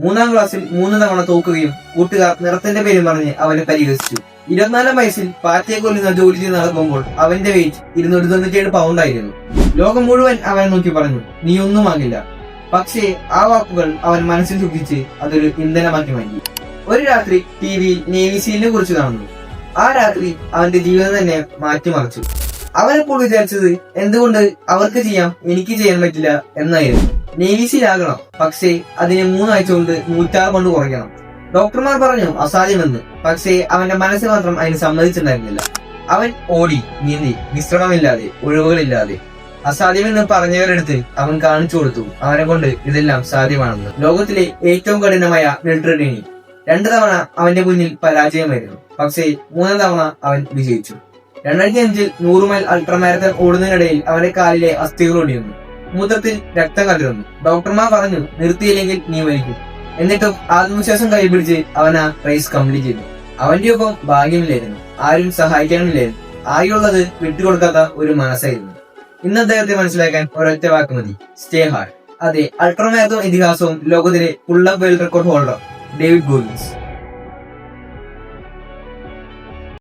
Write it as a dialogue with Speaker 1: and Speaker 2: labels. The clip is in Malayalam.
Speaker 1: 3-ാം ക്ലാസ്സിൽ 3 തവണ തോക്കുകയും കൂട്ടുകാർ നിറത്തിന്റെ പേരും പറഞ്ഞ് അവനെ പരിഹസിച്ചു. 24-ാം വയസ്സിൽ പാറ്റയെ കൊല്ലുന്ന ജോലി ചെയ്ത് നടക്കുമ്പോൾ അവന്റെ വെയിറ്റ് 297 പൗണ്ട് ആയിരുന്നു. ലോകം മുഴുവൻ അവനെ നോക്കി പറഞ്ഞു, നീ ഒന്നുമാകില്ല. പക്ഷേ ആ വാക്കുകൾ അവൻ മനസ്സിൽ സൂക്ഷിച്ച് അതൊരു ഇന്ധനമാക്കി മാറ്റി. ഒരു രാത്രി ടിവിയിൽ നേവി സീലിനെ കുറിച്ച് കാണുന്നു. ആ രാത്രി അവന്റെ ജീവിതം തന്നെ മാറ്റിമറിച്ചു. അവനെപ്പോൾ വിചാരിച്ചത് എന്തുകൊണ്ട് അവർക്ക് ചെയ്യാം എനിക്ക് ചെയ്യാൻ പറ്റില്ല എന്നായിരുന്നു. നേവി സീൽ ആകണം, പക്ഷേ അതിനെ 3 ആഴ്ച കൊണ്ട് 106 കൊണ്ട് കുറയ്ക്കണം. ഡോക്ടർമാർ പറഞ്ഞു അസാധ്യമെന്ന്. പക്ഷേ അവന്റെ മനസ്സ് മാത്രം അതിന് സമ്മതിച്ചിട്ടുണ്ടായിരുന്നില്ല. അവൻ ഓടി നീന്തി വിശ്രമമില്ലാതെ, ഒഴിവുകളില്ലാതെ. അസാധ്യമെന്ന് പറഞ്ഞവരെടുത്ത് അവൻ കാണിച്ചു കൊടുത്തു അവനെ കൊണ്ട് ഇതെല്ലാം സാധ്യമാണെന്ന്. ലോകത്തിലെ ഏറ്റവും കഠിനമായ മിലിറ്ററി ട്രെയിനിങ് 2 തവണ അവന്റെ മുന്നിൽ പരാജയമായിരുന്നു. പക്ഷേ 3-ാം തവണ അവൻ വിജയിച്ചു. 2005-ൽ 100 മൈൽ അൾട്രാമാരത്തൺ ഓടുന്നതിനിടയിൽ അവന്റെ കാലിലെ അസ്ഥികൾ ഒടിയുന്നു. മൂത്രത്തിൽ രക്തം കലരുന്നു. ഡോക്ടർമാർ പറഞ്ഞു നിർത്തിയില്ലെങ്കിൽ നീ മരിക്കും. എന്നിട്ടും ആത്മവിശ്വാസം കൈപിടിച്ച് അവൻ ആ റേസ് കംപ്ലീറ്റ് ചെയ്തു. അവന്റെ ഒപ്പം ഭാഗ്യമില്ലായിരുന്നു, ആരും സഹായിക്കാനുമില്ലായിരുന്നു. ആകെയുള്ളത് വിട്ടുകൊടുക്കാത്ത ഒരു മനസ്സായിരുന്നു. ഇന്ന് അദ്ദേഹത്തെ മനസ്സിലാക്കാൻ ഒരൊറ്റ വാക്ക് മതി, സ്റ്റേ ഹാർഡ്. അതെ, അൾട്രാമാരത്തോൺ ഇതിഹാസവും ലോകത്തിലെ pull up world record holder David Goggins.